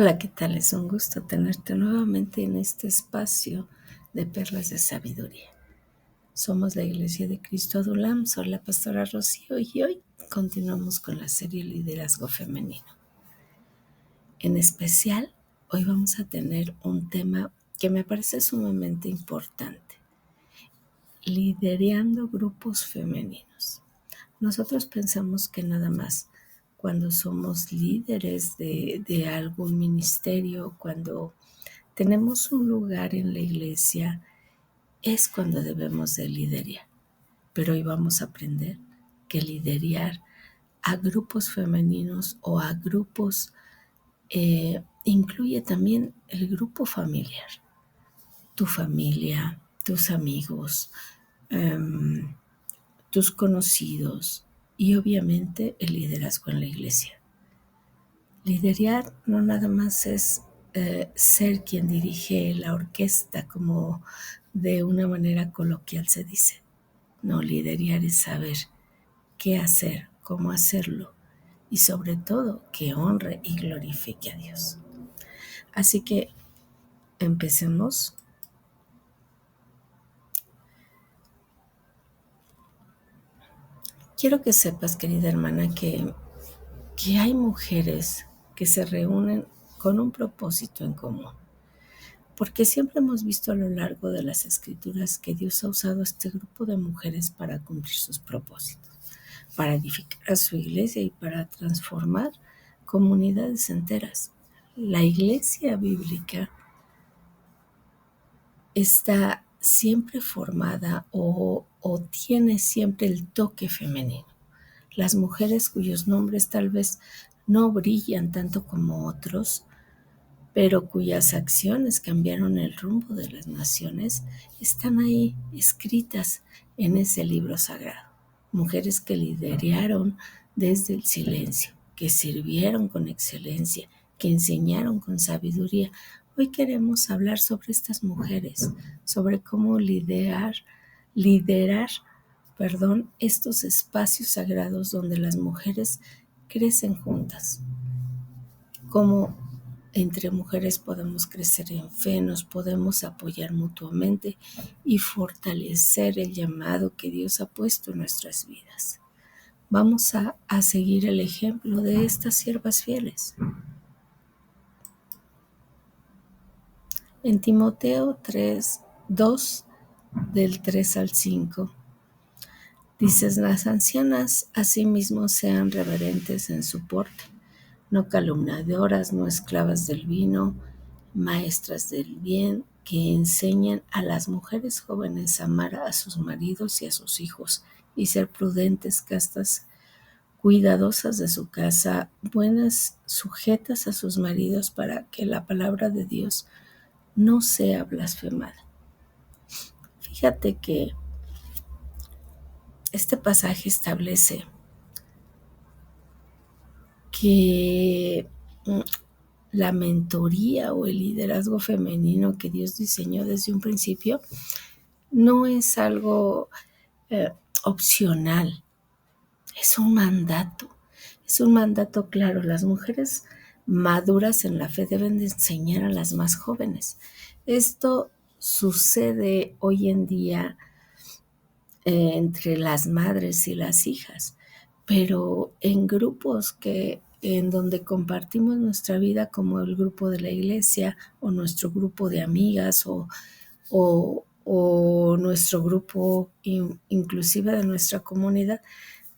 Hola, ¿qué tal? Es un gusto tenerte nuevamente en este espacio de perlas de sabiduría. Somos la Iglesia de Cristo Adulam, soy la pastora Rocío y hoy continuamos con la serie Liderazgo Femenino. En especial, hoy vamos a tener un tema que me parece sumamente importante: liderando grupos femeninos. Nosotros pensamos que nada más cuando somos líderes de algún ministerio, cuando tenemos un lugar en la iglesia, es cuando debemos de liderar. Pero hoy vamos a aprender que liderar a grupos femeninos o a grupos incluye también el grupo familiar, tu familia, tus amigos, tus conocidos y obviamente el liderazgo en la iglesia. Liderar no nada más es ser quien dirige la orquesta, como de una manera coloquial se dice. No, liderar es saber qué hacer, cómo hacerlo y sobre todo que honre y glorifique a Dios. Así que empecemos. Quiero que sepas, querida hermana, que hay mujeres que se reúnen con un propósito en común. Porque siempre hemos visto a lo largo de las escrituras que Dios ha usado a este grupo de mujeres para cumplir sus propósitos, para edificar a su iglesia y para transformar comunidades enteras. La iglesia bíblica está siempre formada o tiene siempre el toque femenino. Las mujeres cuyos nombres tal vez no brillan tanto como otros, pero cuyas acciones cambiaron el rumbo de las naciones, están ahí escritas en ese libro sagrado. Mujeres que lideraron desde el silencio, que sirvieron con excelencia, que enseñaron con sabiduría. Hoy queremos hablar sobre estas mujeres, sobre cómo liderar, estos espacios sagrados donde las mujeres crecen juntas. Cómo entre mujeres podemos crecer en fe, nos podemos apoyar mutuamente y fortalecer el llamado que Dios ha puesto en nuestras vidas. Vamos a seguir el ejemplo de estas siervas fieles. En Timoteo 2, del 3 al 5, dices: las ancianas asimismo sean reverentes en su porte, no calumniadoras, no esclavas del vino, maestras del bien, que enseñen a las mujeres jóvenes a amar a sus maridos y a sus hijos, y ser prudentes, castas, cuidadosas de su casa, buenas, sujetas a sus maridos, para que la palabra de Dios no sea blasfemada. Fíjate que este pasaje establece que la mentoría o el liderazgo femenino que Dios diseñó desde un principio no es algo opcional, es un mandato claro. Las mujeres maduras en la fe deben de enseñar a las más jóvenes. Esto sucede hoy en día entre las madres y las hijas, pero en grupos en donde compartimos nuestra vida, como el grupo de la iglesia o nuestro grupo de amigas o nuestro grupo inclusive de nuestra comunidad,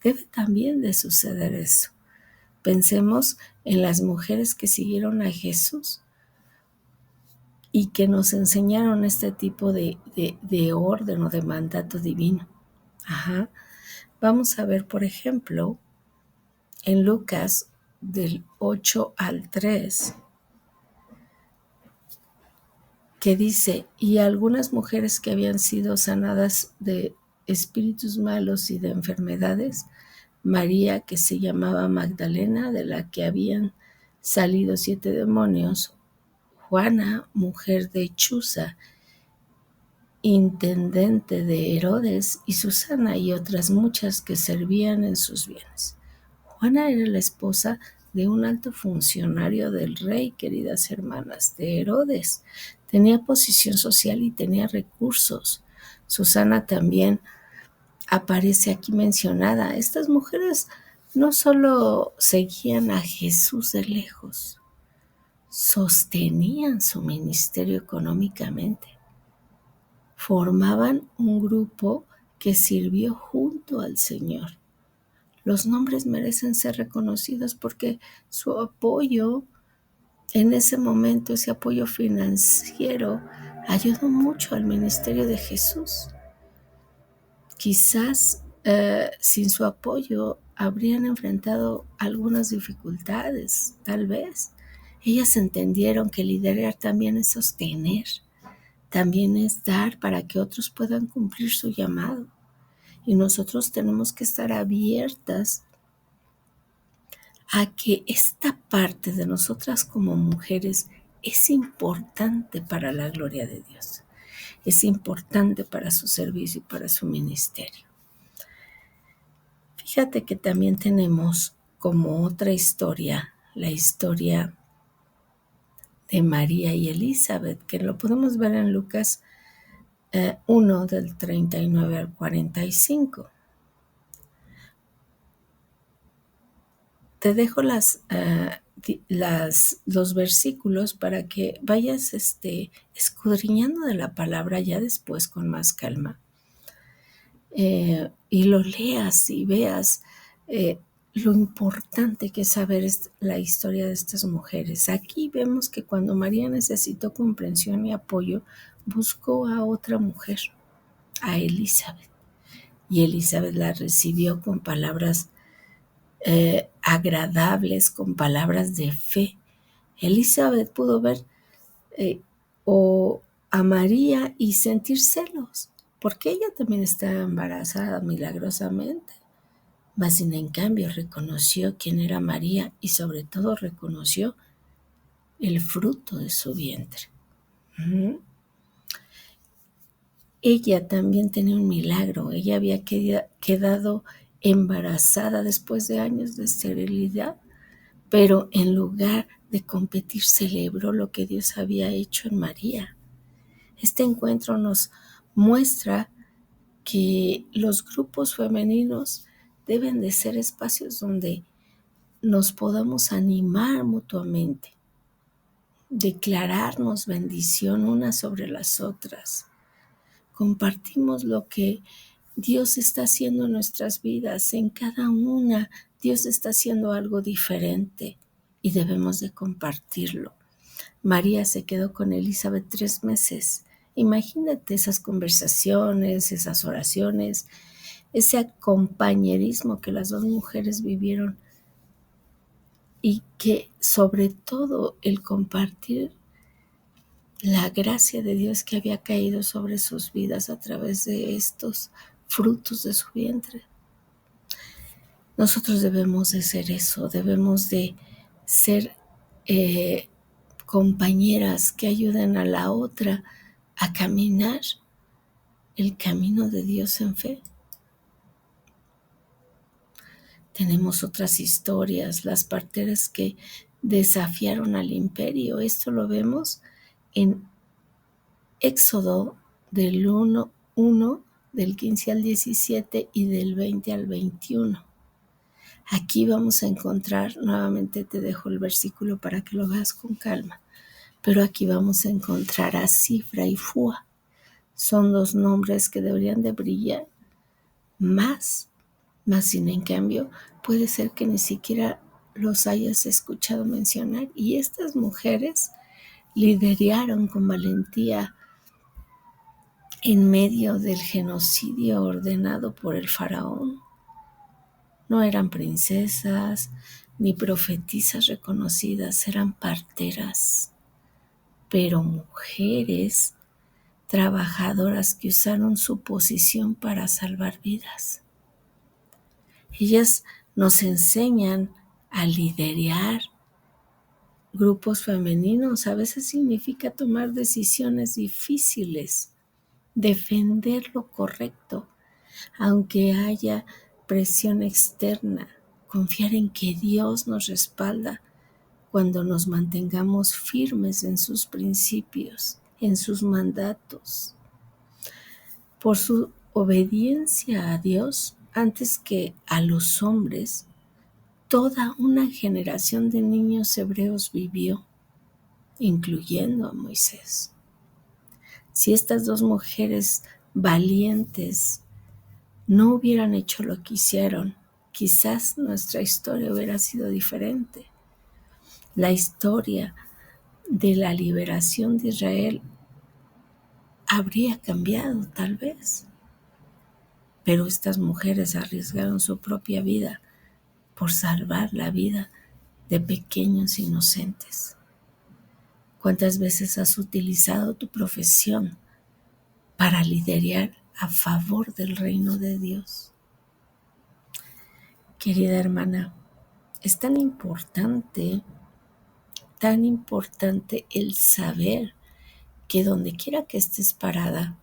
debe también de suceder eso. Pensemos en las mujeres que siguieron a Jesús y que nos enseñaron este tipo de orden o de mandato divino. Vamos a ver, por ejemplo, en Lucas del 8 al 3, que dice: y algunas mujeres que habían sido sanadas de espíritus malos y de enfermedades, María, que se llamaba Magdalena, de la que habían salido 7 demonios, Juana, mujer de Chuza, intendente de Herodes, y Susana, y otras muchas que servían en sus bienes. Juana era la esposa de un alto funcionario del rey, queridas hermanas, de Herodes. Tenía posición social y tenía recursos. Susana también aparece aquí mencionada. Estas mujeres no solo seguían a Jesús de lejos, sostenían su ministerio económicamente. Formaban un grupo que sirvió junto al Señor. Los nombres merecen ser reconocidos porque su apoyo en ese momento, ese apoyo financiero, ayudó mucho al ministerio de Jesús. Quizás sin su apoyo habrían enfrentado algunas dificultades, tal vez. Ellas entendieron que liderar también es sostener, también es dar para que otros puedan cumplir su llamado. Y nosotros tenemos que estar abiertas a que esta parte de nosotras como mujeres es importante para la gloria de Dios, es importante para su servicio y para su ministerio. Fíjate que también tenemos como otra historia, la historia de María y Elizabeth, que lo podemos ver en Lucas 1 del 39 al 45. Te dejo los versículos para que vayas escudriñando de la palabra ya después con más calma. Y lo leas y veas lo importante que es saber la historia de estas mujeres. Aquí vemos que cuando María necesitó comprensión y apoyo, buscó a otra mujer, a Elizabeth. Y Elizabeth la recibió con palabras agradables, con palabras de fe. Elizabeth pudo ver a María y sentir celos, porque ella también estaba embarazada milagrosamente. Mas sin en cambio reconoció quién era María y sobre todo reconoció el fruto de su vientre. Ella también tenía un milagro. Ella había quedado embarazada después de años de esterilidad, pero en lugar de competir celebró lo que Dios había hecho en María. Este encuentro nos muestra que los grupos femeninos deben de ser espacios donde nos podamos animar mutuamente, declararnos bendición unas sobre las otras. Compartimos lo que Dios está haciendo en nuestras vidas. En cada una Dios está haciendo algo diferente y debemos de compartirlo. María se quedó con Elizabeth 3 meses. Imagínate esas conversaciones, esas oraciones, ese compañerismo que las dos mujeres vivieron y que sobre todo el compartir la gracia de Dios que había caído sobre sus vidas a través de estos frutos de su vientre. Nosotros debemos de ser eso, debemos de ser compañeras que ayuden a la otra a caminar el camino de Dios en fe. Tenemos otras historias, las parteras que desafiaron al imperio. Esto lo vemos en Éxodo del 1 del 15 al 17 y del 20 al 21. Aquí vamos a encontrar, nuevamente te dejo el versículo para que lo veas con calma, pero aquí vamos a encontrar a Cifra y Fua. Son dos nombres que deberían de brillar más sin en cambio puede ser que ni siquiera los hayas escuchado mencionar. Y estas mujeres lideraron con valentía en medio del genocidio ordenado por el faraón. No eran princesas ni profetisas reconocidas, eran parteras, pero mujeres trabajadoras que usaron su posición para salvar vidas. Ellas nos enseñan a liderar grupos femeninos. A veces significa tomar decisiones difíciles, defender lo correcto, aunque haya presión externa, confiar en que Dios nos respalda cuando nos mantengamos firmes en sus principios, en sus mandatos. Por su obediencia a Dios antes que a los hombres, toda una generación de niños hebreos vivió, incluyendo a Moisés. Si estas dos mujeres valientes no hubieran hecho lo que hicieron, quizás nuestra historia hubiera sido diferente. La historia de la liberación de Israel habría cambiado tal vez, pero estas mujeres arriesgaron su propia vida por salvar la vida de pequeños inocentes. ¿Cuántas veces has utilizado tu profesión para liderar a favor del reino de Dios? Querida hermana, es tan importante el saber que donde quiera que estés parada,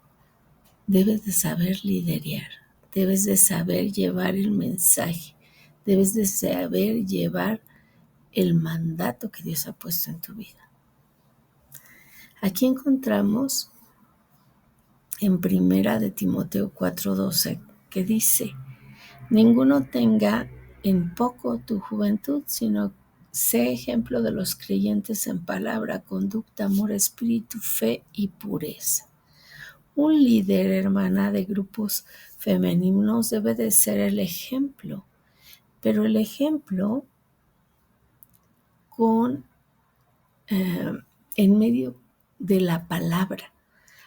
debes de saber liderar, debes de saber llevar el mensaje, debes de saber llevar el mandato que Dios ha puesto en tu vida. Aquí encontramos en Primera de Timoteo 4:12 que dice: ninguno tenga en poco tu juventud, sino sé ejemplo de los creyentes en palabra, conducta, amor, espíritu, fe y pureza. Un líder, hermana, de grupos femeninos debe de ser el ejemplo, pero el ejemplo en medio de la palabra,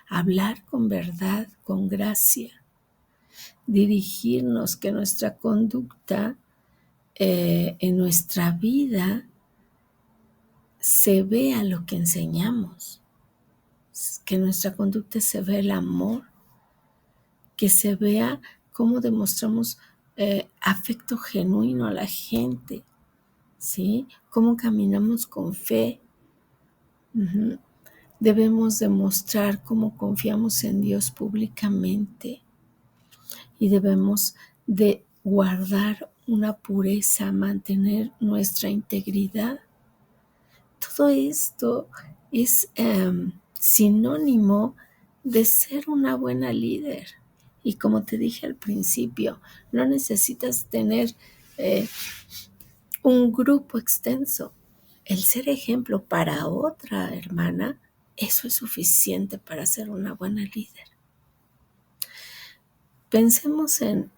hablar con verdad, con gracia, dirigirnos, que nuestra conducta en nuestra vida se vea lo que enseñamos, que en nuestra conducta se vea el amor, que se vea cómo demostramos afecto genuino a la gente, ¿sí? Cómo caminamos con fe. Uh-huh. Debemos demostrar cómo confiamos en Dios públicamente y debemos de guardar una pureza, mantener nuestra integridad. Todo esto es sinónimo de ser una buena líder. Y como te dije al principio, no necesitas tener un grupo extenso. El ser ejemplo para otra hermana, eso es suficiente para ser una buena líder. Pensemos en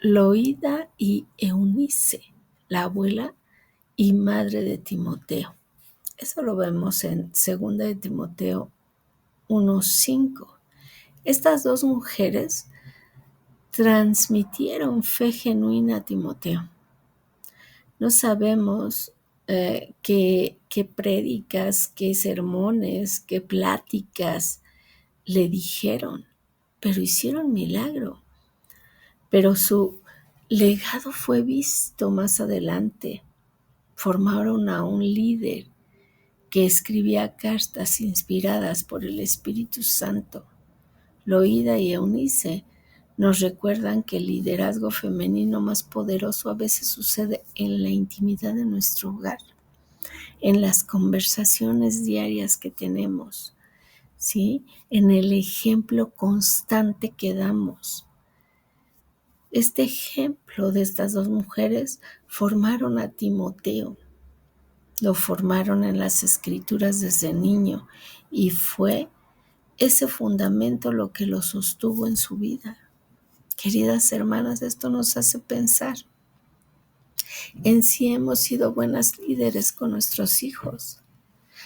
Loida y Eunice, la abuela y madre de Timoteo. Eso lo vemos en 2 de Timoteo 1:5. Estas dos mujeres transmitieron fe genuina a Timoteo. No sabemos qué prédicas, qué sermones, qué pláticas le dijeron, pero hicieron milagro. Pero su legado fue visto más adelante. Formaron a un líder que escribía cartas inspiradas por el Espíritu Santo. Loida y Eunice nos recuerdan que el liderazgo femenino más poderoso a veces sucede en la intimidad de nuestro hogar, en las conversaciones diarias que tenemos, ¿sí? En el ejemplo constante que damos. Este ejemplo de estas dos mujeres formaron a Timoteo. Lo formaron en las Escrituras desde niño y fue ese fundamento lo que lo sostuvo en su vida. Queridas hermanas, esto nos hace pensar en si hemos sido buenas líderes con nuestros hijos,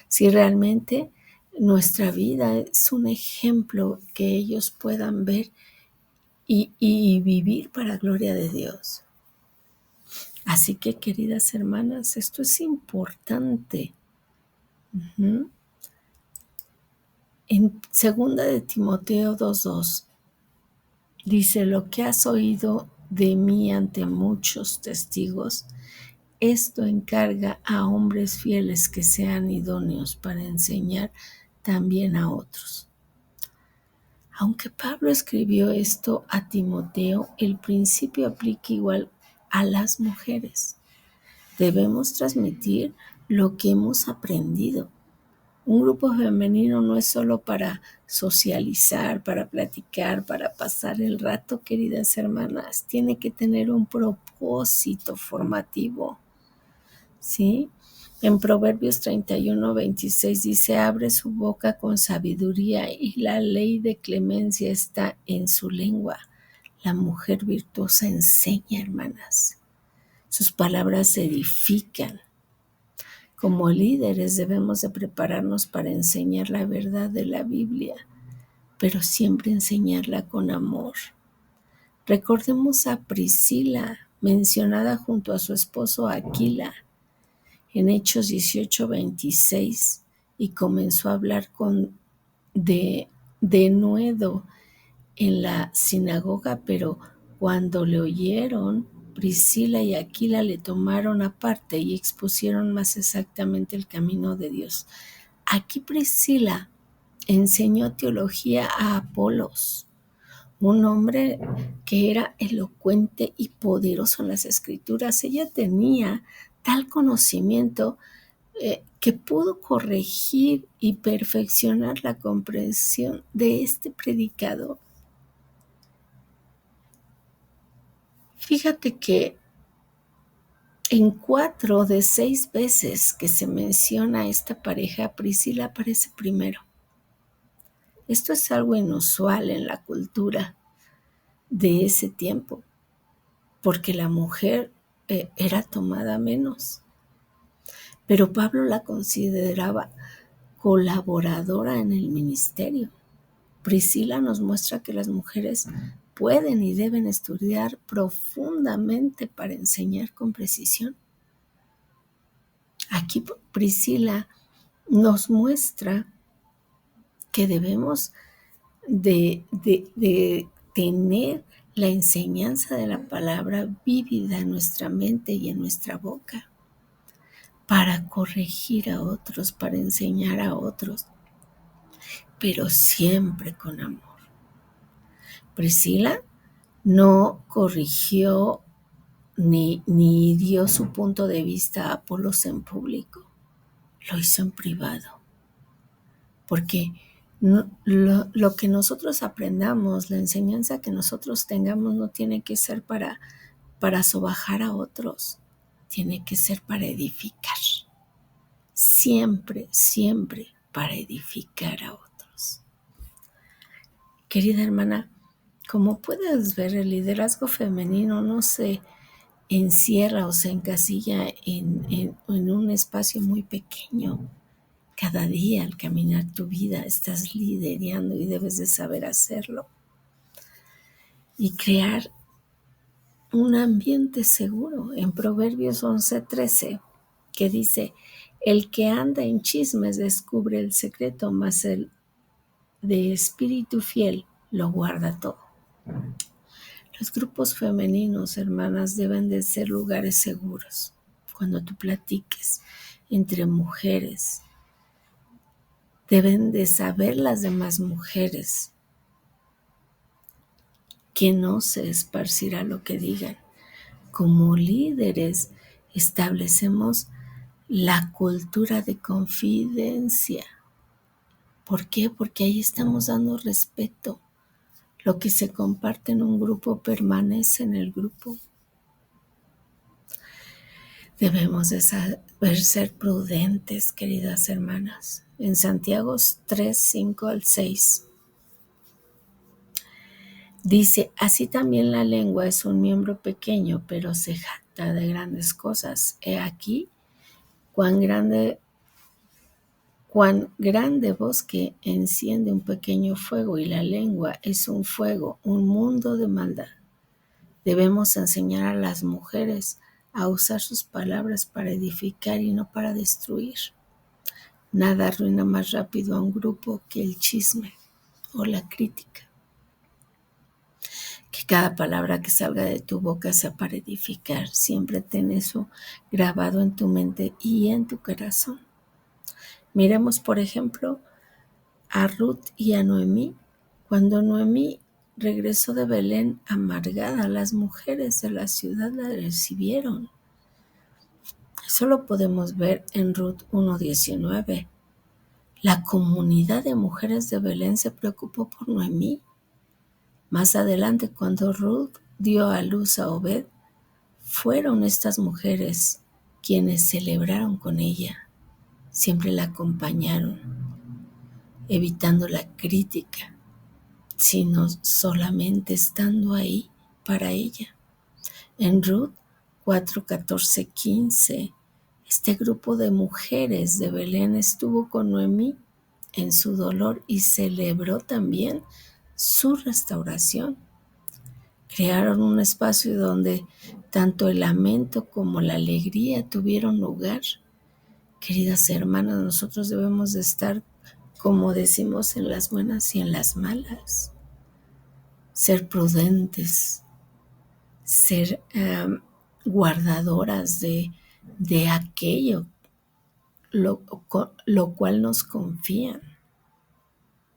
si realmente nuestra vida es un ejemplo que ellos puedan ver y vivir para gloria de Dios. Así que, queridas hermanas, esto es importante. Uh-huh. En 2 de Timoteo 2:2 dice: lo que has oído de mí ante muchos testigos, esto encarga a hombres fieles que sean idóneos para enseñar también a otros. Aunque Pablo escribió esto a Timoteo, el principio aplica igual a las mujeres. Debemos transmitir lo que hemos aprendido. Un grupo femenino no es solo para socializar, para platicar, para pasar el rato, queridas hermanas. Tiene que tener un propósito formativo, ¿sí? En Proverbios 31:26 dice: abre su boca con sabiduría y la ley de clemencia está en su lengua. La mujer virtuosa enseña, hermanas. Sus palabras edifican. Como líderes debemos de prepararnos para enseñar la verdad de la Biblia, pero siempre enseñarla con amor. Recordemos a Priscila, mencionada junto a su esposo Aquila en Hechos 18:26, y comenzó a hablar de nuevo en la sinagoga, pero cuando le oyeron, Priscila y Aquila le tomaron aparte y expusieron más exactamente el camino de Dios. Aquí Priscila enseñó teología a Apolos, un hombre que era elocuente y poderoso en las escrituras. Ella tenía tal conocimiento que pudo corregir y perfeccionar la comprensión de este predicador. Fíjate que en 4 de 6 veces que se menciona esta pareja, Priscila aparece primero. Esto es algo inusual en la cultura de ese tiempo, porque la mujer era tomada menos. Pero Pablo la consideraba colaboradora en el ministerio. Priscila nos muestra que las mujeres pueden y deben estudiar profundamente para enseñar con precisión. Aquí Priscila nos muestra que debemos de tener la enseñanza de la palabra vívida en nuestra mente y en nuestra boca para corregir a otros, para enseñar a otros, pero siempre con amor. Priscila no corrigió ni dio su punto de vista a Apolos en público, lo hizo en privado, porque lo que nosotros aprendamos, la enseñanza que nosotros tengamos no tiene que ser para sobajar a otros, tiene que ser para edificar, siempre, siempre para edificar a otros. Querida hermana, como puedes ver, el liderazgo femenino no se encierra o se encasilla en un espacio muy pequeño. Cada día al caminar tu vida estás liderando y debes de saber hacerlo. Y crear un ambiente seguro. En Proverbios 11:13, que dice: el que anda en chismes descubre el secreto, mas el de espíritu fiel lo guarda todo. Los grupos femeninos, hermanas, deben de ser lugares seguros. Cuando tú platiques entre mujeres, deben de saber las demás mujeres que no se esparcirá lo que digan. Como líderes, establecemos la cultura de confidencia. ¿Por qué? Porque ahí estamos dando respeto. Lo que se comparte en un grupo permanece en el grupo. Debemos de saber ser prudentes, queridas hermanas. En Santiago 3:5-6 dice: así también la lengua es un miembro pequeño, pero se jacta de grandes cosas. He aquí cuán grande bosque enciende un pequeño fuego, y la lengua es un fuego, un mundo de maldad. Debemos enseñar a las mujeres a usar sus palabras para edificar y no para destruir. Nada arruina más rápido a un grupo que el chisme o la crítica. Que cada palabra que salga de tu boca sea para edificar. Siempre ten eso grabado en tu mente y en tu corazón. Miremos, por ejemplo, a Ruth y a Noemí. Cuando Noemí regresó de Belén amargada. Las mujeres de la ciudad la recibieron. Eso lo podemos ver en Ruth 1:19. La comunidad de mujeres de Belén se preocupó por Noemí. Más adelante, cuando Ruth dio a luz a Obed, fueron estas mujeres quienes celebraron con ella. Siempre la acompañaron, evitando la crítica, sino solamente estando ahí para ella. En Ruth 4:14-15, este grupo de mujeres de Belén estuvo con Noemí en su dolor y celebró también su restauración. Crearon un espacio donde tanto el lamento como la alegría tuvieron lugar. Queridas hermanas, nosotros debemos de estar, como decimos, en las buenas y en las malas. Ser prudentes, ser guardadoras de aquello lo cual nos confían.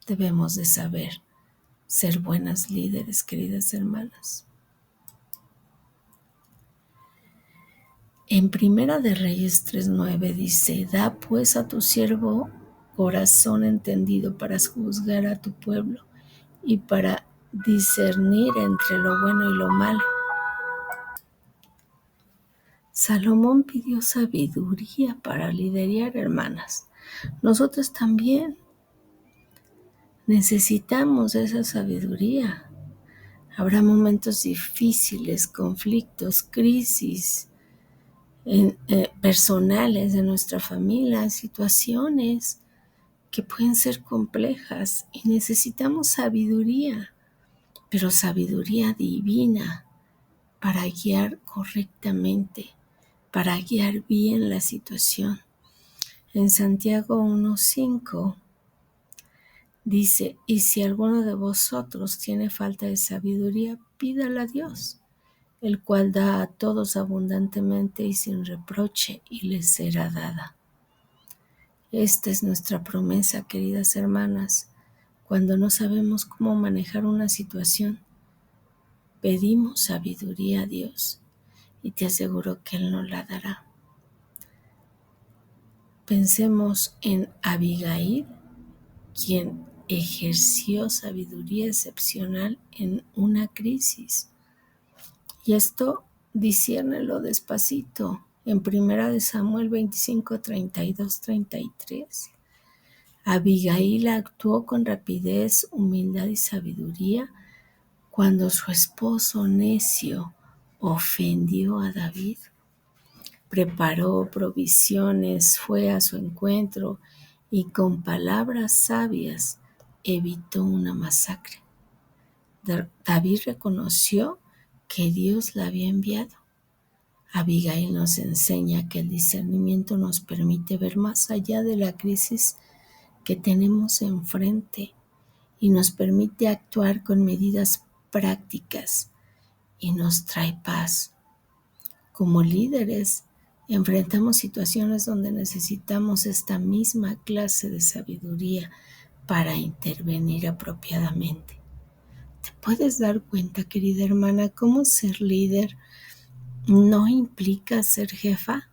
Debemos de saber ser buenas líderes, queridas hermanas. En Primera de Reyes 3:9 dice: da pues a tu siervo corazón entendido para juzgar a tu pueblo y para discernir entre lo bueno y lo malo. Salomón pidió sabiduría para liderar, hermanas. Nosotros también necesitamos esa sabiduría. Habrá momentos difíciles, conflictos, crisis personales de nuestra familia, situaciones que pueden ser complejas y necesitamos sabiduría, pero sabiduría divina para guiar correctamente, para guiar bien la situación. En Santiago 1:5 dice: y si alguno de vosotros tiene falta de sabiduría, pídala a Dios, el cual da a todos abundantemente y sin reproche, y les será dada. Esta es nuestra promesa, queridas hermanas. Cuando no sabemos cómo manejar una situación, pedimos sabiduría a Dios y te aseguro que Él nos la dará. Pensemos en Abigail, quien ejerció sabiduría excepcional en una crisis. Y esto disciérnelo despacito. En 1 Samuel 25, 32, 33. Abigail actuó con rapidez, humildad y sabiduría cuando su esposo necio ofendió a David. Preparó provisiones, fue a su encuentro y con palabras sabias evitó una masacre. David reconoció que Dios la había enviado. Abigail nos enseña que el discernimiento nos permite ver más allá de la crisis que tenemos enfrente y nos permite actuar con medidas prácticas y nos trae paz. Como líderes, enfrentamos situaciones donde necesitamos esta misma clase de sabiduría para intervenir apropiadamente. ¿Te puedes dar cuenta, querida hermana, cómo ser líder no implica ser jefa?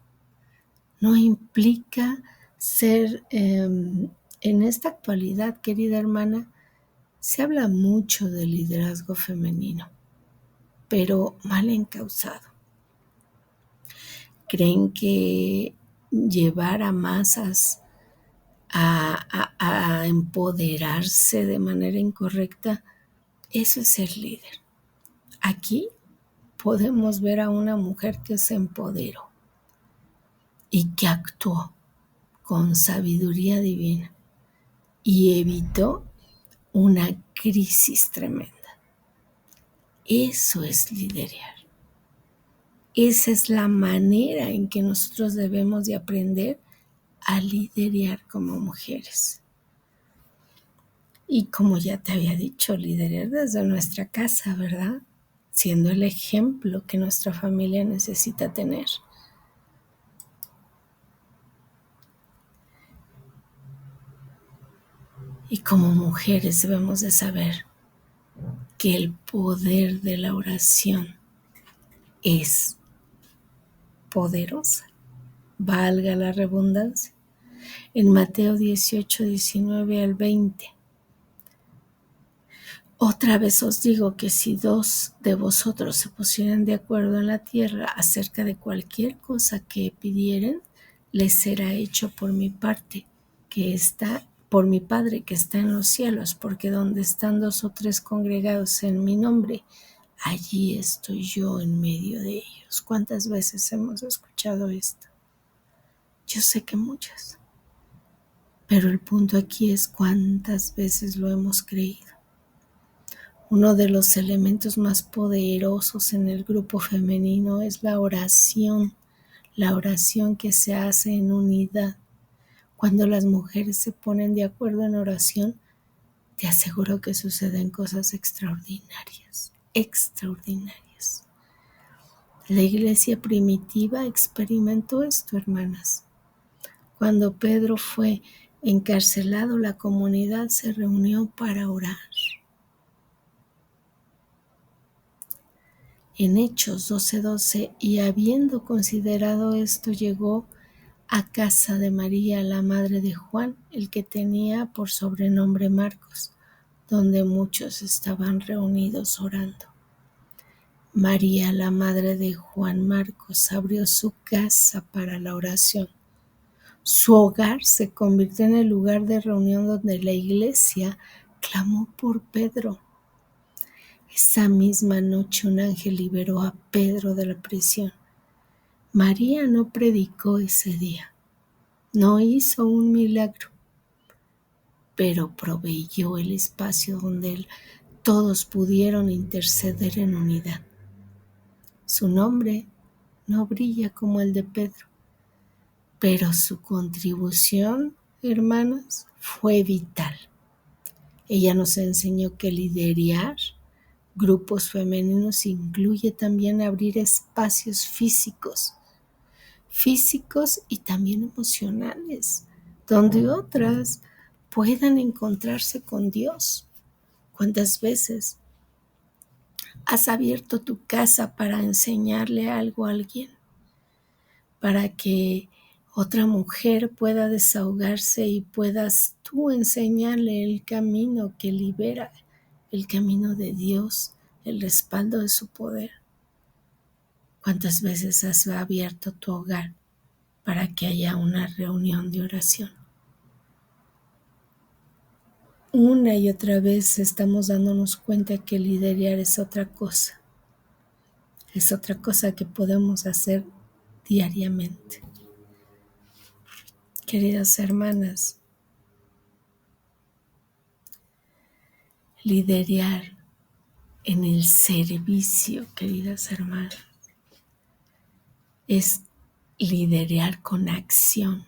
No implica ser, en esta actualidad, querida hermana, se habla mucho del liderazgo femenino, pero mal encausado. Creen que llevar a masas a empoderarse de manera incorrecta, eso es ser líder. Aquí podemos ver a una mujer que se empoderó y que actuó con sabiduría divina y evitó una crisis tremenda. Eso es liderar. Esa es la manera en que nosotros debemos de aprender a liderar como mujeres. Y como ya te había dicho, liderar desde nuestra casa, ¿verdad? Siendo el ejemplo que nuestra familia necesita tener. Y como mujeres debemos de saber que el poder de la oración es poderosa, valga la redundancia. En Mateo 18, 19 al 20. Otra vez os digo que si 2 de vosotros se pusieran de acuerdo en la tierra acerca de cualquier cosa que pidieren, les será hecho por mi parte, por mi Padre que está en los cielos, porque donde están 2 o 3 congregados en mi nombre, allí estoy yo en medio de ellos. ¿Cuántas veces hemos escuchado esto? Yo sé que muchas, pero el punto aquí es cuántas veces lo hemos creído. Uno de los elementos más poderosos en el grupo femenino es la oración que se hace en unidad. Cuando las mujeres se ponen de acuerdo en oración, te aseguro que suceden cosas extraordinarias, extraordinarias. La iglesia primitiva experimentó esto, hermanas. Cuando Pedro fue encarcelado, la comunidad se reunió para orar. En Hechos 12:12, y habiendo considerado esto, llegó a casa de María, la madre de Juan, el que tenía por sobrenombre Marcos, donde muchos estaban reunidos orando. María, la madre de Juan Marcos, abrió su casa para la oración. Su hogar se convirtió en el lugar de reunión donde la iglesia clamó por Pedro. Esa misma noche un ángel liberó a Pedro de la prisión. María no predicó ese día, no hizo un milagro, pero proveyó el espacio donde todos pudieron interceder en unidad. Su nombre no brilla como el de Pedro, pero su contribución, hermanas, fue vital. Ella nos enseñó que liderar grupos femeninos incluye también abrir espacios físicos y también emocionales, donde otras puedan encontrarse con Dios. ¿Cuántas veces has abierto tu casa para enseñarle algo a alguien? Para que otra mujer pueda desahogarse y puedas tú enseñarle el camino que libera, el camino de Dios, el respaldo de su poder. ¿Cuántas veces has abierto tu hogar para que haya una reunión de oración? Una y otra vez estamos dándonos cuenta que liderar es otra cosa. Es otra cosa que podemos hacer diariamente. Queridas hermanas, liderar en el servicio, queridas hermanas, es liderar con acción.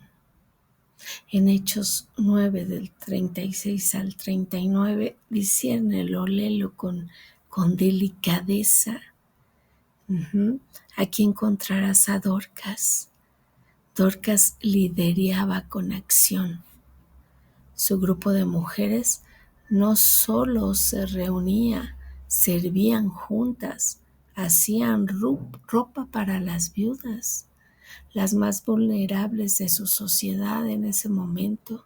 En Hechos 9, del 36 al 39, disciérnelo, léelo con delicadeza. Aquí encontrarás a Dorcas. Dorcas lideraba con acción. Su grupo de mujeres no solo se reunía, servían juntas, hacían ropa para las viudas, las más vulnerables de su sociedad en ese momento.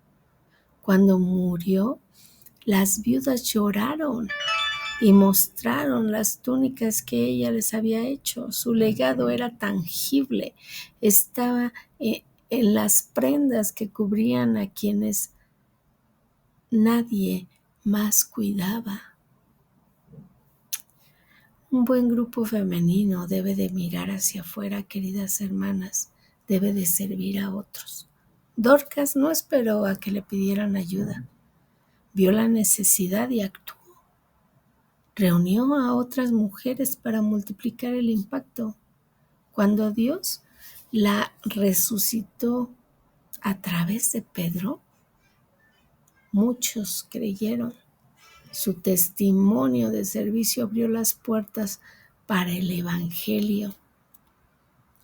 Cuando murió, las viudas lloraron y mostraron las túnicas que ella les había hecho. Su legado era tangible, estaba en las prendas que cubrían a quienes nadie más cuidaba. Un buen grupo femenino debe de mirar hacia afuera, queridas hermanas, debe de servir a otros. Dorcas no esperó a que le pidieran ayuda, vio la necesidad y actuó. Reunió a otras mujeres para multiplicar el impacto. Cuando Dios la resucitó a través de Pedro, muchos creyeron. Su testimonio de servicio abrió las puertas para el Evangelio.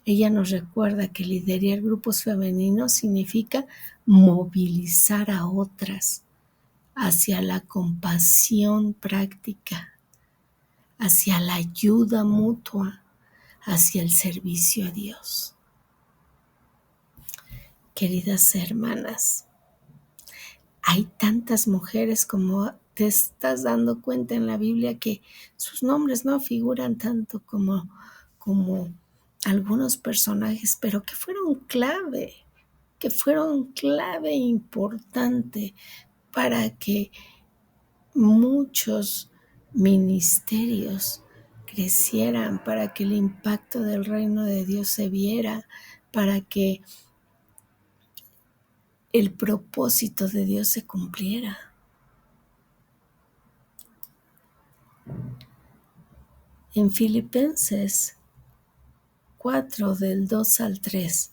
Ella nos recuerda que liderar grupos femeninos significa movilizar a otras hacia la compasión práctica, hacia la ayuda mutua, hacia el servicio a Dios. Queridas hermanas, hay tantas mujeres como te estás dando cuenta en la Biblia que sus nombres no figuran tanto como algunos personajes, pero que fueron clave e importante para que muchos ministerios crecieran, para que el impacto del reino de Dios se viera, para que el propósito de Dios se cumpliera. En Filipenses 4, del 2 al 3,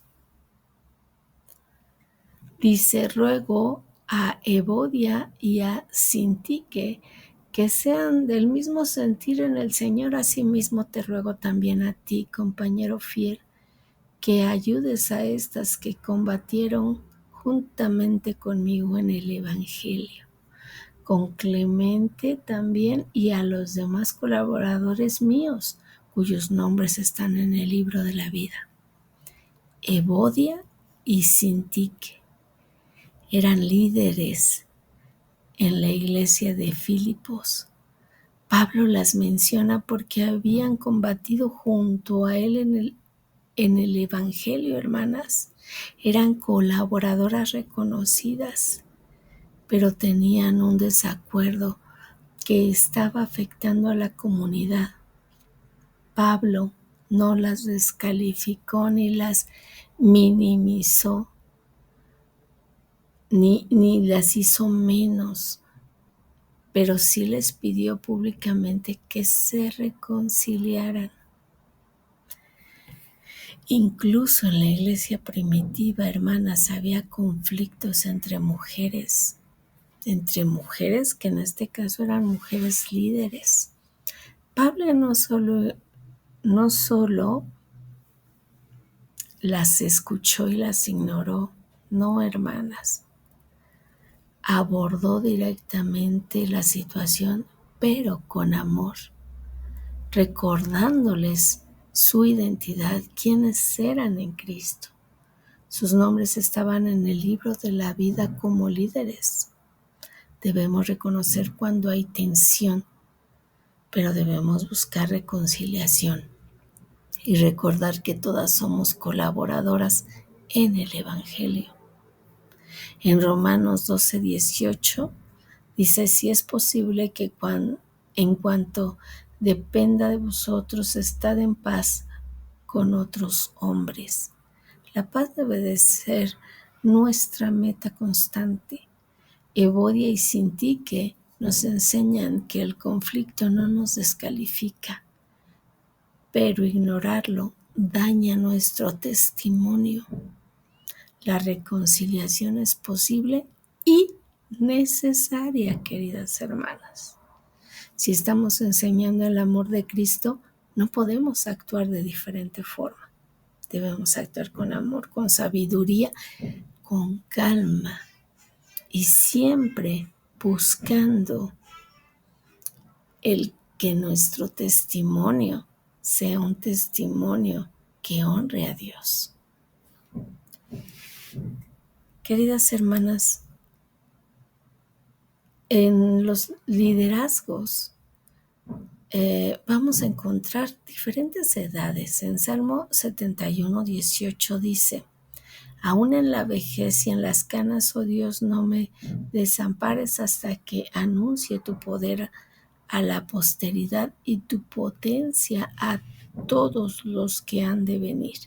dice: ruego a Evodia y a Sintique que sean del mismo sentir en el Señor. Asimismo te ruego también a ti, compañero fiel, que ayudes a estas que combatieron juntamente conmigo en el Evangelio, con Clemente también, y a los demás colaboradores míos, cuyos nombres están en el libro de la vida. Evodia y Sintique eran líderes en la iglesia de Filipos. Pablo las menciona porque habían combatido junto a él en el Evangelio, hermanas. Eran colaboradoras reconocidas, pero tenían un desacuerdo que estaba afectando a la comunidad. Pablo no las descalificó ni las minimizó, ni las hizo menos, pero sí les pidió públicamente que se reconciliaran. Incluso en la iglesia primitiva, hermanas, había conflictos entre mujeres que en este caso eran mujeres líderes. Pablo no solo las escuchó y las ignoró, no, hermanas, abordó directamente la situación, pero con amor, recordándoles su identidad, quiénes eran en Cristo. Sus nombres estaban en el libro de la vida como líderes. Debemos reconocer cuando hay tensión, pero debemos buscar reconciliación y recordar que todas somos colaboradoras en el Evangelio. En Romanos 12:18 dice: si es posible que en cuanto dependa de vosotros, estad en paz con otros hombres. La paz debe de ser nuestra meta constante. Evodia y Sintique nos enseñan que el conflicto no nos descalifica, pero ignorarlo daña nuestro testimonio. La reconciliación es posible y necesaria, queridas hermanas. Si estamos enseñando el amor de Cristo, no podemos actuar de diferente forma. Debemos actuar con amor, con sabiduría, con calma y siempre buscando el que nuestro testimonio sea un testimonio que honre a Dios. Queridas hermanas, en los liderazgos vamos a encontrar diferentes edades. En Salmo 71:18 dice: aún en la vejez y en las canas, oh Dios, no me desampares hasta que anuncie tu poder a la posteridad y tu potencia a todos los que han de venir.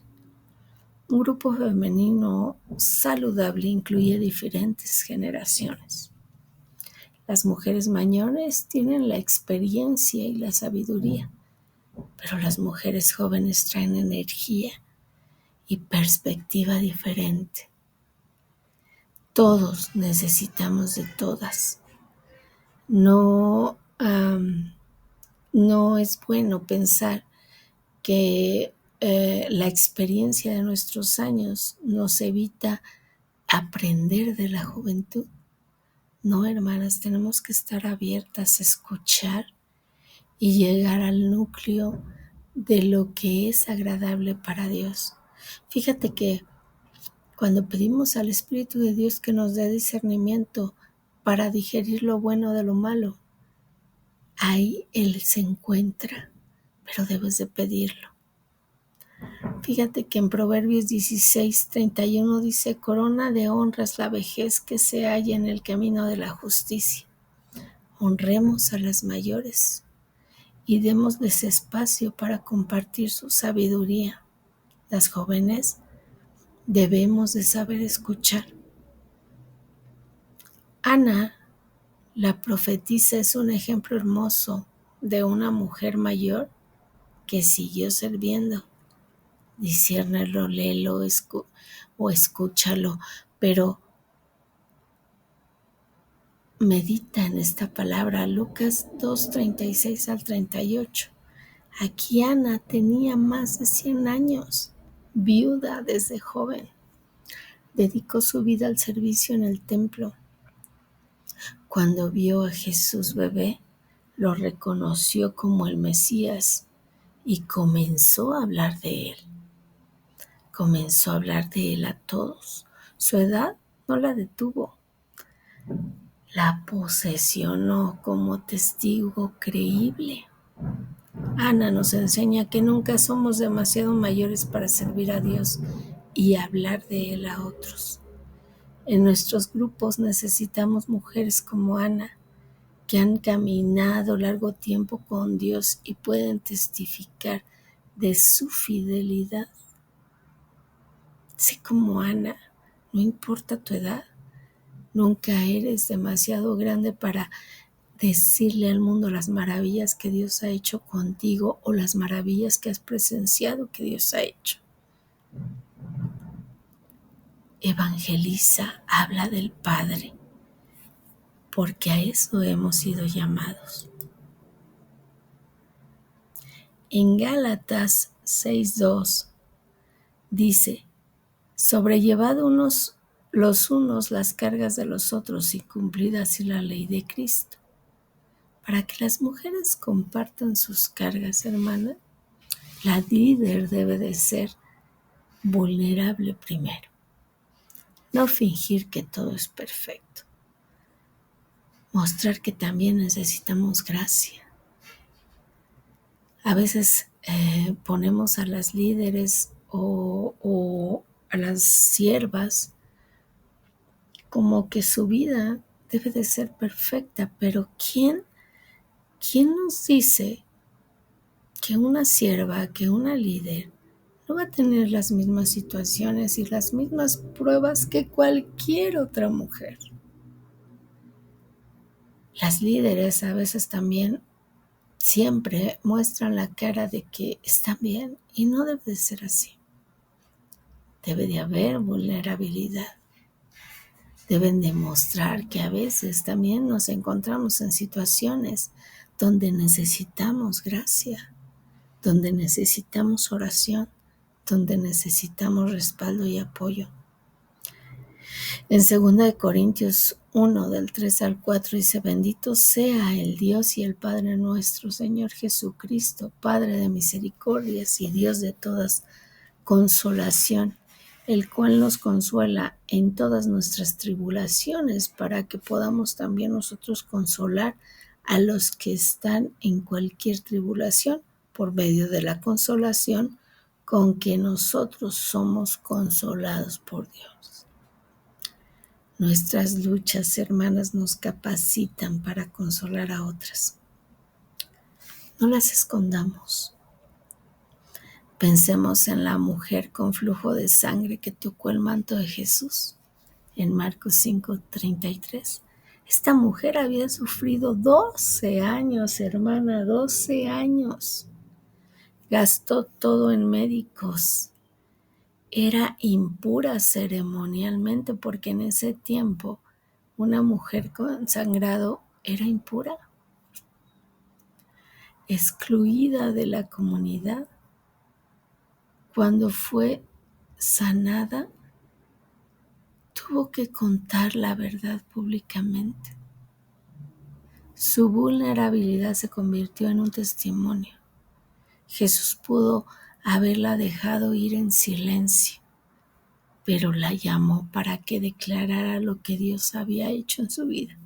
Un grupo femenino saludable incluye diferentes generaciones. Las mujeres mayores tienen la experiencia y la sabiduría, pero las mujeres jóvenes traen energía y perspectiva diferente. Todos necesitamos de todas. No es bueno pensar que la experiencia de nuestros años nos evita aprender de la juventud. No, hermanas, tenemos que estar abiertas a escuchar y llegar al núcleo de lo que es agradable para Dios. Fíjate que cuando pedimos al Espíritu de Dios que nos dé discernimiento para digerir lo bueno de lo malo, ahí Él se encuentra, pero debes de pedirlo. Fíjate que en Proverbios 16:31 dice: corona de honra es la vejez que se halla en el camino de la justicia. Honremos a las mayores y démosles espacio para compartir su sabiduría. Las jóvenes debemos de saber escuchar. Ana, la profetisa, es un ejemplo hermoso de una mujer mayor que siguió sirviendo. Disciérnelo, léelo o escúchalo, pero medita en esta palabra. Lucas 2:36 al 38. Aquí Ana tenía más de 100 años, viuda desde joven. Dedicó su vida al servicio en el templo. Cuando vio a Jesús bebé, lo reconoció como el Mesías y comenzó a hablar de él. Comenzó a hablar de él a todos. Su edad no la detuvo. La posesionó como testigo creíble. Ana nos enseña que nunca somos demasiado mayores para servir a Dios y hablar de Él a otros. En nuestros grupos necesitamos mujeres como Ana, que han caminado largo tiempo con Dios y pueden testificar de su fidelidad. Sé como Ana, no importa tu edad, nunca eres demasiado grande para decirle al mundo las maravillas que Dios ha hecho contigo o las maravillas que has presenciado que Dios ha hecho. Evangeliza, habla del Padre, porque a eso hemos sido llamados. En Gálatas 6:2 dice: sobrellevad los unos las cargas de los otros y cumplid así la ley de Cristo. Para que las mujeres compartan sus cargas, hermana, la líder debe de ser vulnerable primero. No fingir que todo es perfecto. Mostrar que también necesitamos gracia. A veces ponemos a las líderes o a las siervas como que su vida debe de ser perfecta, pero ¿quién nos dice que una sierva, que una líder no va a tener las mismas situaciones y las mismas pruebas que cualquier otra mujer? Las líderes a veces también siempre muestran la cara de que están bien y no debe de ser así. Debe de haber vulnerabilidad. Deben demostrar que a veces también nos encontramos en situaciones donde necesitamos gracia, donde necesitamos oración, donde necesitamos respaldo y apoyo. En 2 Corintios 1, del 3 al 4 dice: bendito sea el Dios y el Padre nuestro, Señor Jesucristo, Padre de misericordias y Dios de todas consolación, el cual nos consuela en todas nuestras tribulaciones, para que podamos también nosotros consolar a los que están en cualquier tribulación, por medio de la consolación con que nosotros somos consolados por Dios. Nuestras luchas, hermanas, nos capacitan para consolar a otras. No las escondamos. Pensemos en la mujer con flujo de sangre que tocó el manto de Jesús en Marcos 5:33. Esta mujer había sufrido 12 años, hermana, 12 años. Gastó todo en médicos. Era impura ceremonialmente, porque en ese tiempo una mujer con sangrado era impura, excluida de la comunidad. Cuando fue sanada, tuvo que contar la verdad públicamente. Su vulnerabilidad se convirtió en un testimonio. Jesús pudo haberla dejado ir en silencio, pero la llamó para que declarara lo que Dios había hecho en su vida.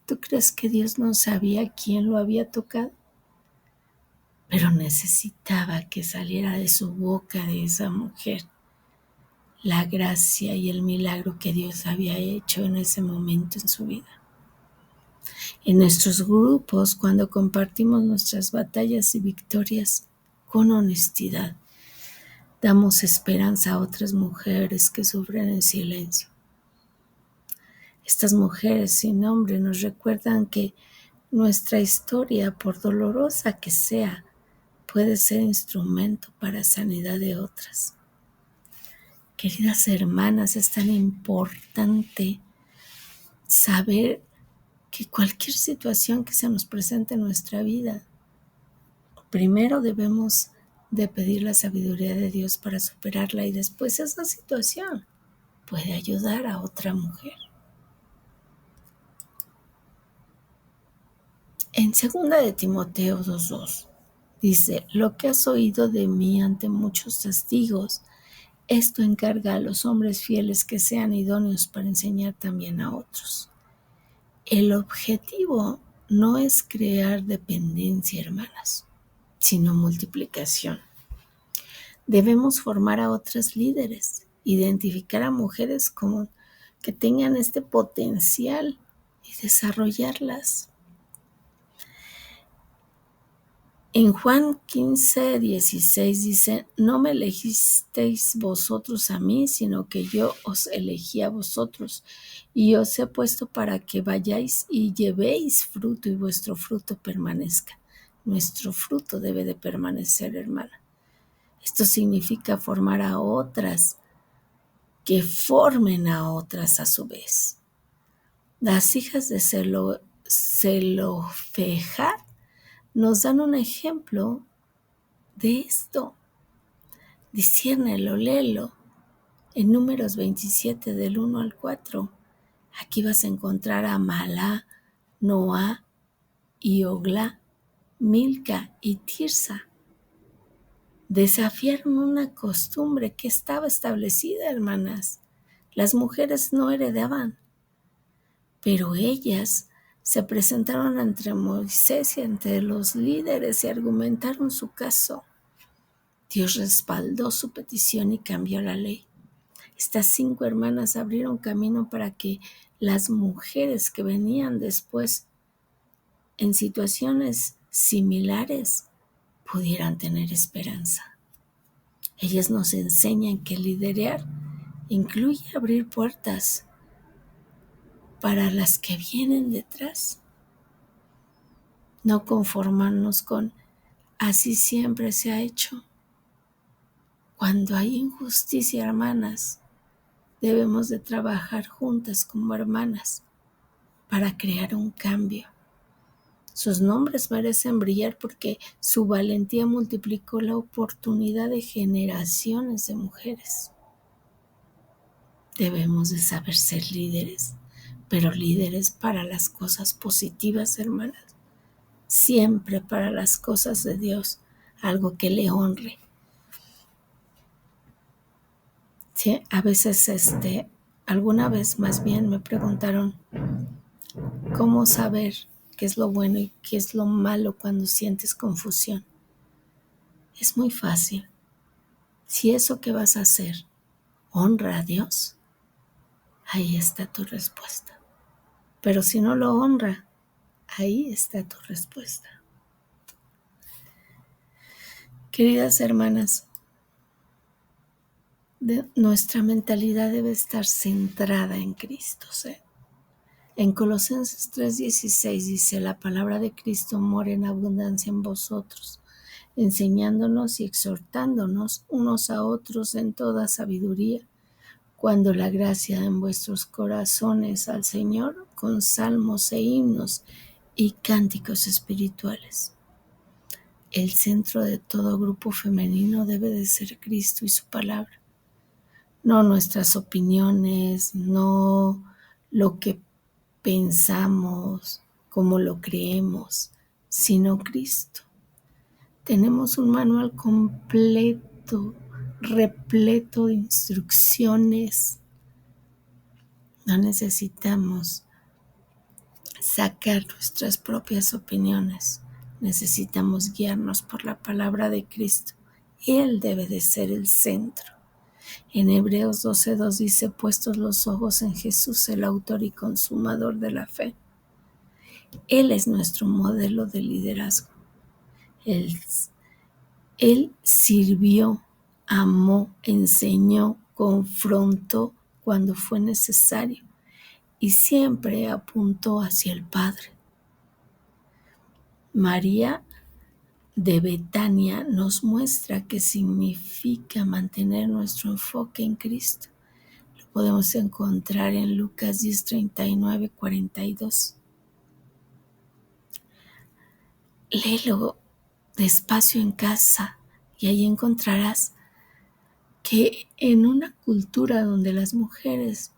¿Tú crees que Dios no sabía quién lo había tocado? Pero necesitaba que saliera de su boca, de esa mujer, la gracia y el milagro que Dios había hecho en ese momento en su vida. En nuestros grupos, cuando compartimos nuestras batallas y victorias con honestidad, damos esperanza a otras mujeres que sufren en silencio. Estas mujeres sin nombre nos recuerdan que nuestra historia, por dolorosa que sea, puede ser instrumento para sanidad de otras. Queridas hermanas, es tan importante saber que cualquier situación que se nos presente en nuestra vida, primero debemos de pedir la sabiduría de Dios para superarla y después esa situación puede ayudar a otra mujer. En 2 de Timoteo 2:2 dice: lo que has oído de mí ante muchos testigos, esto encarga a los hombres fieles que sean idóneos para enseñar también a otros. El objetivo no es crear dependencia, hermanas, sino multiplicación. Debemos formar a otras líderes, identificar a mujeres como que tengan este potencial y desarrollarlas. En Juan 15:16 dice: no me elegisteis vosotros a mí, sino que yo os elegí a vosotros, y os he puesto para que vayáis y llevéis fruto, y vuestro fruto permanezca. Nuestro fruto debe de permanecer, hermana. Esto significa formar a otras, que formen a otras a su vez. Las hijas de Zelofejad nos dan un ejemplo de esto. Disciérnelo, léelo. En Números 27, del 1 al 4. Aquí vas a encontrar a Mahla, Noa y Hogla, Milca y Tirsa. Desafiaron una costumbre que estaba establecida, hermanas. Las mujeres no heredaban, pero ellas se presentaron ante Moisés y ante los líderes y argumentaron su caso. Dios respaldó su petición y cambió la ley. Estas 5 hermanas abrieron camino para que las mujeres que venían después en situaciones similares pudieran tener esperanza. Ellas nos enseñan que liderar incluye abrir puertas para las que vienen detrás. No conformarnos con así siempre se ha hecho. Cuando hay injusticia, hermanas, debemos de trabajar juntas como hermanas para crear un cambio. Sus nombres merecen brillar porque su valentía multiplicó la oportunidad de generaciones de mujeres. Debemos de saber ser líderes, pero líderes para las cosas positivas, hermanas. Siempre para las cosas de Dios, algo que le honre. Sí, a veces, alguna vez más bien me preguntaron cómo saber qué es lo bueno y qué es lo malo cuando sientes confusión. Es muy fácil. Si eso que vas a hacer honra a Dios, ahí está tu respuesta. Pero si no lo honra, ahí está tu respuesta. Queridas hermanas, nuestra mentalidad debe estar centrada en Cristo. En Colosenses 3:16 dice: la palabra de Cristo mora en abundancia en vosotros, enseñándonos y exhortándonos unos a otros en toda sabiduría, cuando la gracia en vuestros corazones al Señor con salmos e himnos y cánticos espirituales. El centro de todo grupo femenino debe de ser Cristo y su palabra. No nuestras opiniones, no lo que pensamos como lo creemos, sino Cristo. Tenemos un manual completo, repleto de instrucciones. No necesitamos sacar nuestras propias opiniones. Necesitamos guiarnos por la palabra de Cristo. Él debe de ser el centro. En Hebreos 12:2 dice: puestos los ojos en Jesús, el autor y consumador de la fe. Él es nuestro modelo de liderazgo. Él sirvió, amó, enseñó, confrontó cuando fue necesario y siempre apuntó hacia el Padre. María de Betania nos muestra qué significa mantener nuestro enfoque en Cristo. Lo podemos encontrar en Lucas 10:39-42. Léelo despacio en casa y ahí encontrarás que en una cultura donde las mujeres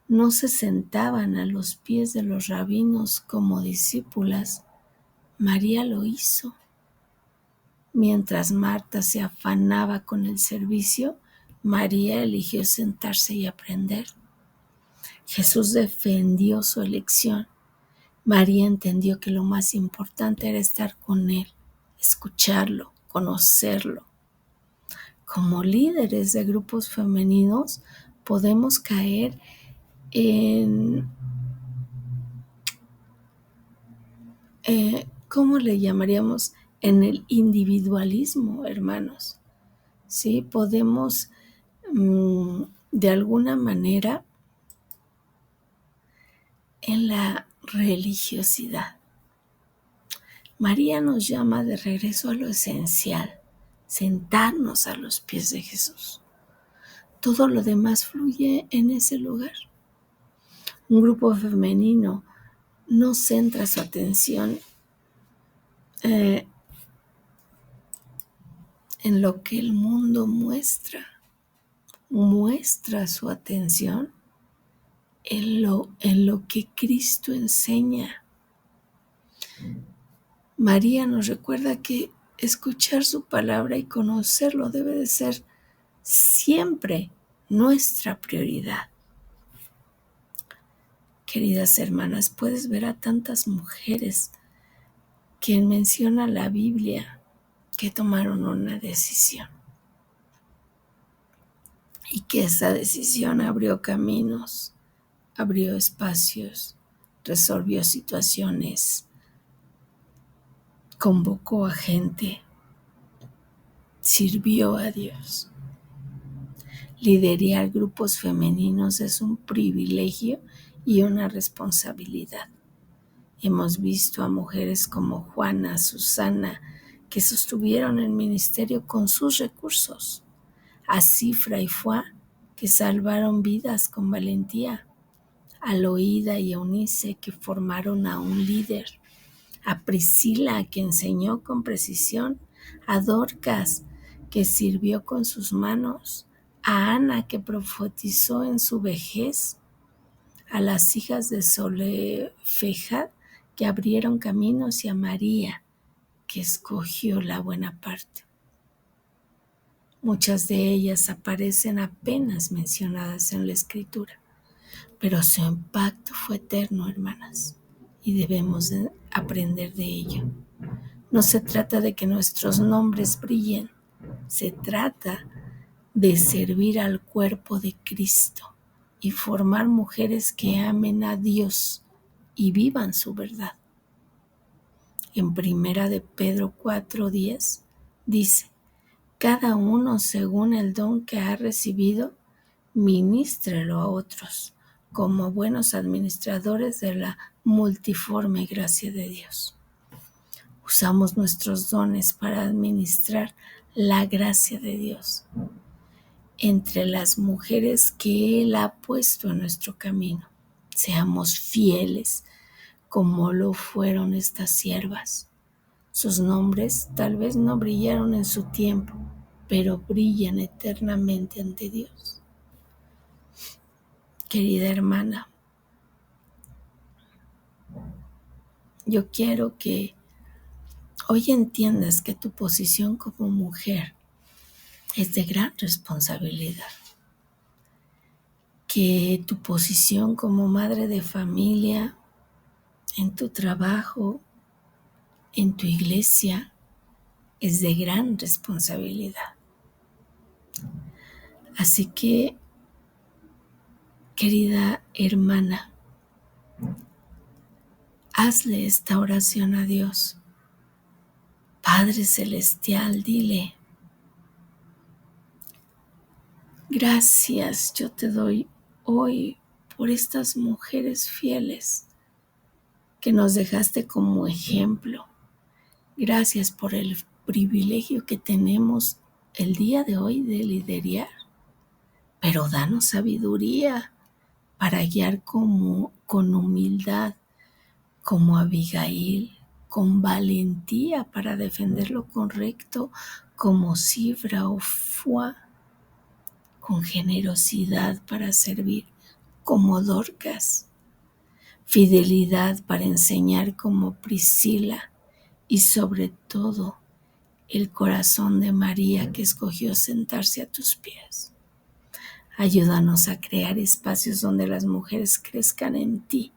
no se sentaban a los pies de los rabinos como discípulas, María lo hizo. Mientras Marta se afanaba con el servicio, María eligió sentarse y aprender. Jesús defendió su elección. María entendió que lo más importante era estar con Él, escucharlo, conocerlo. Como líderes de grupos femeninos, podemos caer ¿cómo le llamaríamos? En el individualismo, hermanos. ¿Sí? Podemos, de alguna manera, en la religiosidad. María nos llama de regreso a lo esencial, sentarnos a los pies de Jesús. Todo lo demás fluye en ese lugar. Un grupo femenino no centra su atención en lo que el mundo muestra su atención en lo que Cristo enseña. María nos recuerda que escuchar su palabra y conocerlo debe de ser siempre nuestra prioridad. Queridas hermanas, puedes ver a tantas mujeres que menciona la Biblia que tomaron una decisión y que esa decisión abrió caminos, abrió espacios, resolvió situaciones, convocó a gente, sirvió a Dios. Liderar grupos femeninos es un privilegio y una responsabilidad. Hemos visto a mujeres como Juana, Susana, que sostuvieron el ministerio con sus recursos, a Cifra y Fuá, que salvaron vidas con valentía, a Loída y Eunice, que formaron a un líder, a Priscila, que enseñó con precisión, a Dorcas, que sirvió con sus manos, a Ana, que profetizó en su vejez, a las hijas de Solefejad, que abrieron caminos, y a María, que escogió la buena parte. Muchas de ellas aparecen apenas mencionadas en la Escritura, pero su impacto fue eterno, hermanas, y debemos aprender de ello. No se trata de que nuestros nombres brillen, se trata de servir al cuerpo de Cristo y formar mujeres que amen a Dios y vivan su verdad. En 1 de Pedro 4:10 dice: cada uno según el don que ha recibido, ministrelo a otros, como buenos administradores de la multiforme gracia de Dios. Usamos nuestros dones para administrar la gracia de Dios entre las mujeres que Él ha puesto en nuestro camino. Seamos fieles como lo fueron estas siervas. Sus nombres tal vez no brillaron en su tiempo, pero brillan eternamente ante Dios. Querida hermana, Yo quiero que hoy entiendas que tu posición como mujer es de gran responsabilidad, que tu posición como madre de familia, en tu trabajo, en tu iglesia, es de gran responsabilidad. Así que, querida hermana, hazle esta oración a Dios. Padre Celestial, dile: gracias yo te doy hoy por estas mujeres fieles que nos dejaste como ejemplo. Gracias por el privilegio que tenemos el día de hoy de liderar, pero danos sabiduría para guiar con humildad, como Abigail, con valentía para defender lo correcto, como Sifra o Fua, con generosidad para servir, como Dorcas, fidelidad para enseñar como Priscila, y sobre todo el corazón de María que escogió sentarse a tus pies. Ayúdanos a crear espacios donde las mujeres crezcan en ti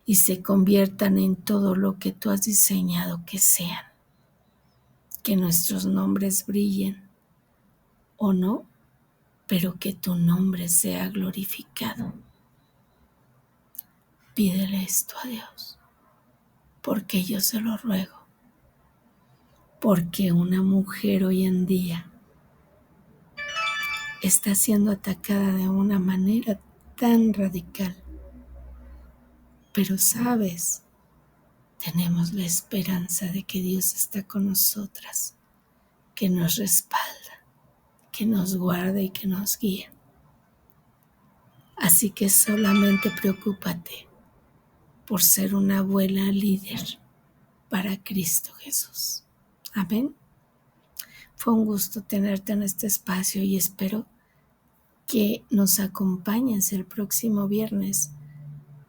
y se conviertan en todo lo que tú has diseñado que sean. Que nuestros nombres brillen o no, pero que tu nombre sea glorificado. Pídele esto a Dios, porque yo se lo ruego, porque una mujer hoy en día está siendo atacada de una manera tan radical. Pero sabes, tenemos la esperanza de que Dios está con nosotras, que nos respalda, que nos guarda y que nos guía. Así que solamente preocúpate por ser una buena líder para Cristo Jesús. Amén. Fue un gusto tenerte en este espacio y espero que nos acompañes el próximo viernes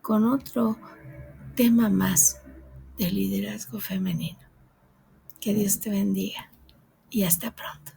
con otro tema más de liderazgo femenino. Que Dios te bendiga y hasta pronto.